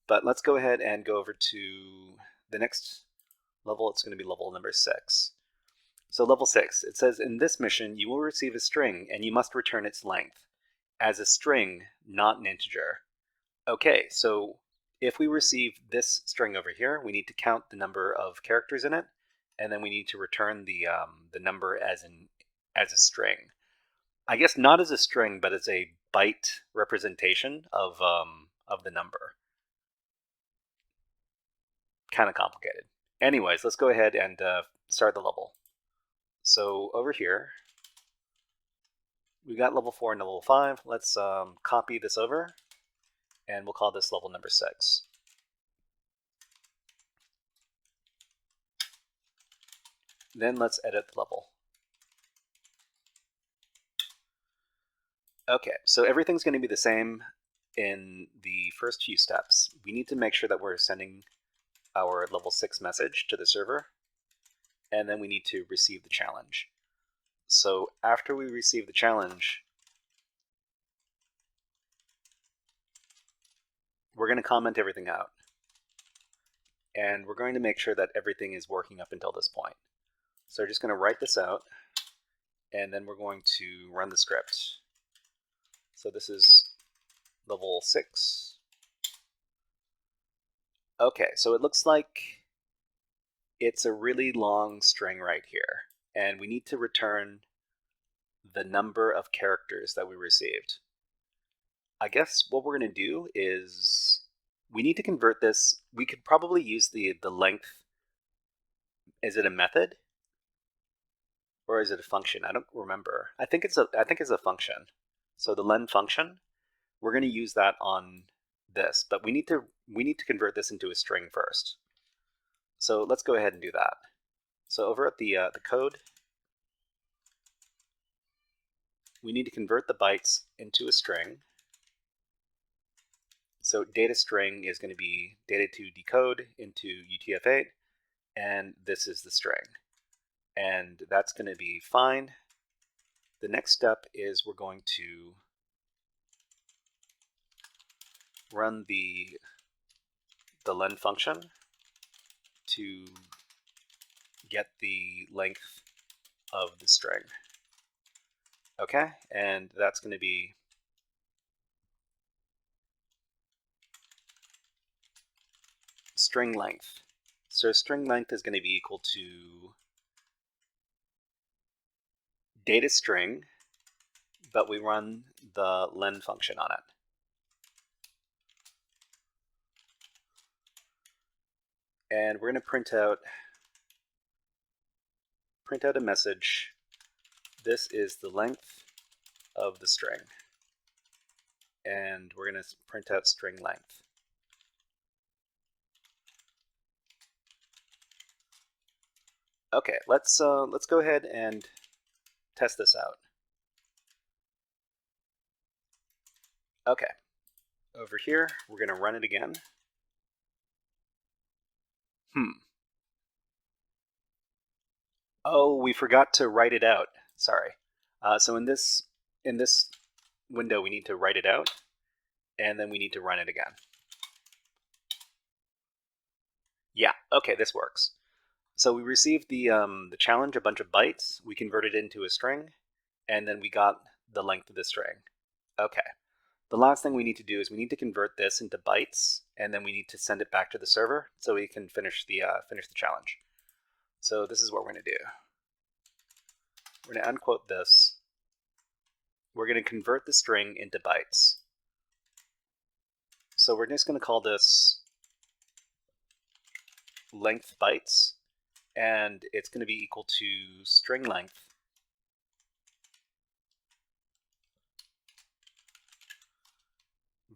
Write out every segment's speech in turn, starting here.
But let's go ahead and go over to the next level. It's going to be level number 6. So level 6, it says, in this mission, you will receive a string and you must return its length as a string, not an integer. Okay, so if we receive this string over here, we need to count the number of characters in it, and then we need to return the number as a string. I guess not as a string, but as a byte representation of the number. Kind of complicated. Anyways, let's go ahead and start the level. So over here, we got level 4 and level 5. Let's copy this over, and we'll call this level number 6. Then let's edit the level. Okay, so everything's going to be the same in the first few steps. We need to make sure that we're sending our level 6 message to the server, and then we need to receive the challenge. So after we receive the challenge, we're going to comment everything out. And we're going to make sure that everything is working up until this point. So we're just going to write this out, and then we're going to run the script. So this is level 6. Okay, so it looks like it's a really long string right here, and we need to return the number of characters that we received. I guess what we're going to do is we need to convert this. We could probably use the length. Is it a method? Or is it a function? I don't remember. I think it's a function. So the len function, we're going to use that on this, but we need to convert this into a string first. So let's go ahead and do that. So over at the code, we need to convert the bytes into a string. So data string is going to be data to decode into UTF-8, and this is the string. And that's going to be fine. The next step is we're going to run the len function to get the length of the string. Okay, and that's going to be string length. So string length is going to be equal to data string, but we run the len function on it. And we're going to print out a message. This is the length of the string. And we're going to print out string length. Okay, let's go ahead and test this out. Okay, over here, we're going to run it again. Oh, we forgot to write it out. Sorry. So in this window, we need to write it out, and then we need to run it again. Yeah, okay, this works. So we received the challenge, a bunch of bytes. We converted it into a string, and then we got the length of the string. Okay. The last thing we need to do is we need to convert this into bytes, and then we need to send it back to the server so we can finish the challenge. So this is what we're going to do. We're going to unquote this. We're going to convert the string into bytes. So we're just going to call this length bytes, and it's going to be equal to string length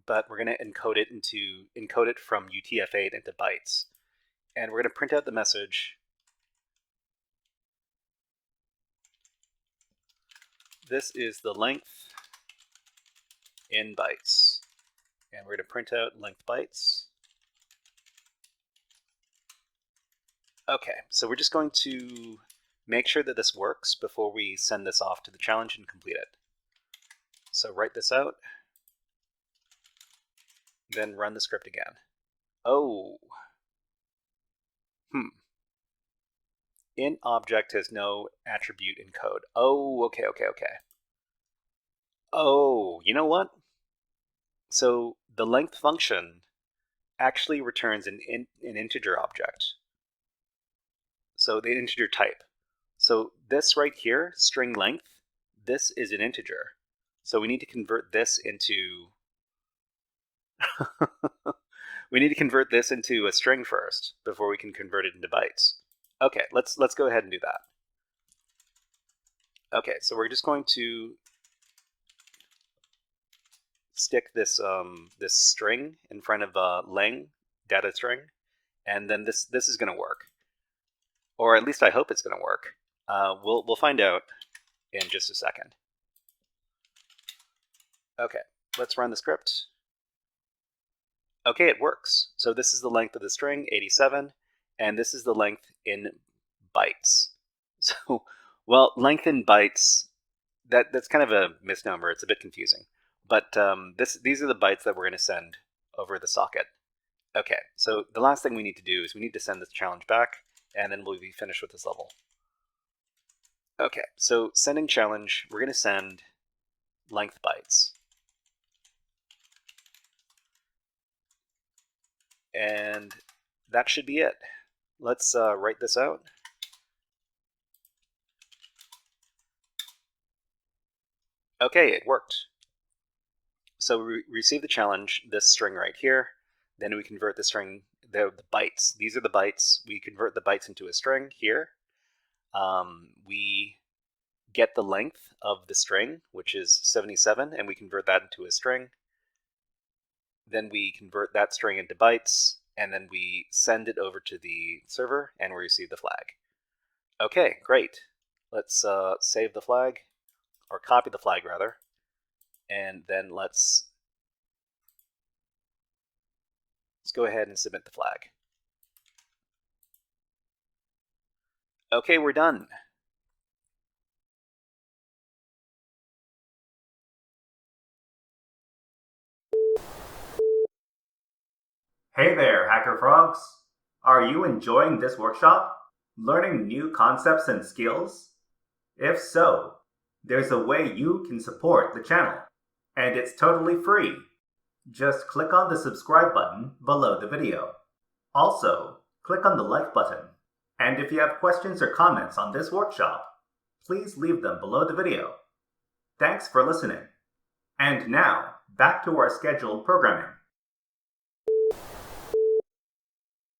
but we're going to encode it from UTF-8 into bytes. And we're going to print out the message. This is the length in bytes. And we're going to print out length bytes. Okay, so we're just going to make sure that this works before we send this off to the challenge and complete it. So write this out, then run the script again. Oh. Int object has no attribute in code. Oh, okay. Oh, you know what? So the length function actually returns an integer object. So the integer type. So this right here, string length, this is an integer. So we need to convert this into we need to convert this into a string first before we can convert it into bytes. Okay, let's go ahead and do that. Okay, so we're just going to stick this this string in front of len data string, and then this is going to work, or at least I hope it's going to work. We'll find out in just a second. Okay, let's run the script. Okay, it works. So this is the length of the string, 87, and this is the length in bytes. So, well, length in bytes, that's kind of a misnomer. It's a bit confusing. But these are the bytes that we're going to send over the socket. Okay, so the last thing we need to do is we need to send this challenge back, and then we'll be finished with this level. Okay, so sending challenge, we're going to send length bytes. And that should be it. Let's write this out. Okay, it worked. So we receive the challenge, this string right here. Then we convert the string, the bytes. These are the bytes. We convert the bytes into a string here. We get the length of the string, which is 77, and we convert that into a string. Then we convert that string into bytes, and then we send it over to the server, and we receive the flag. Okay, great. Let's save the flag, or copy the flag rather, and then let's go ahead and submit the flag. Okay, we're done. Hey there, Hacker Frogs! Are you enjoying this workshop? Learning new concepts and skills? If so, there's a way you can support the channel, and it's totally free. Just click on the subscribe button below the video. Also, click on the like button. And if you have questions or comments on this workshop, please leave them below the video. Thanks for listening. And now, back to our scheduled programming.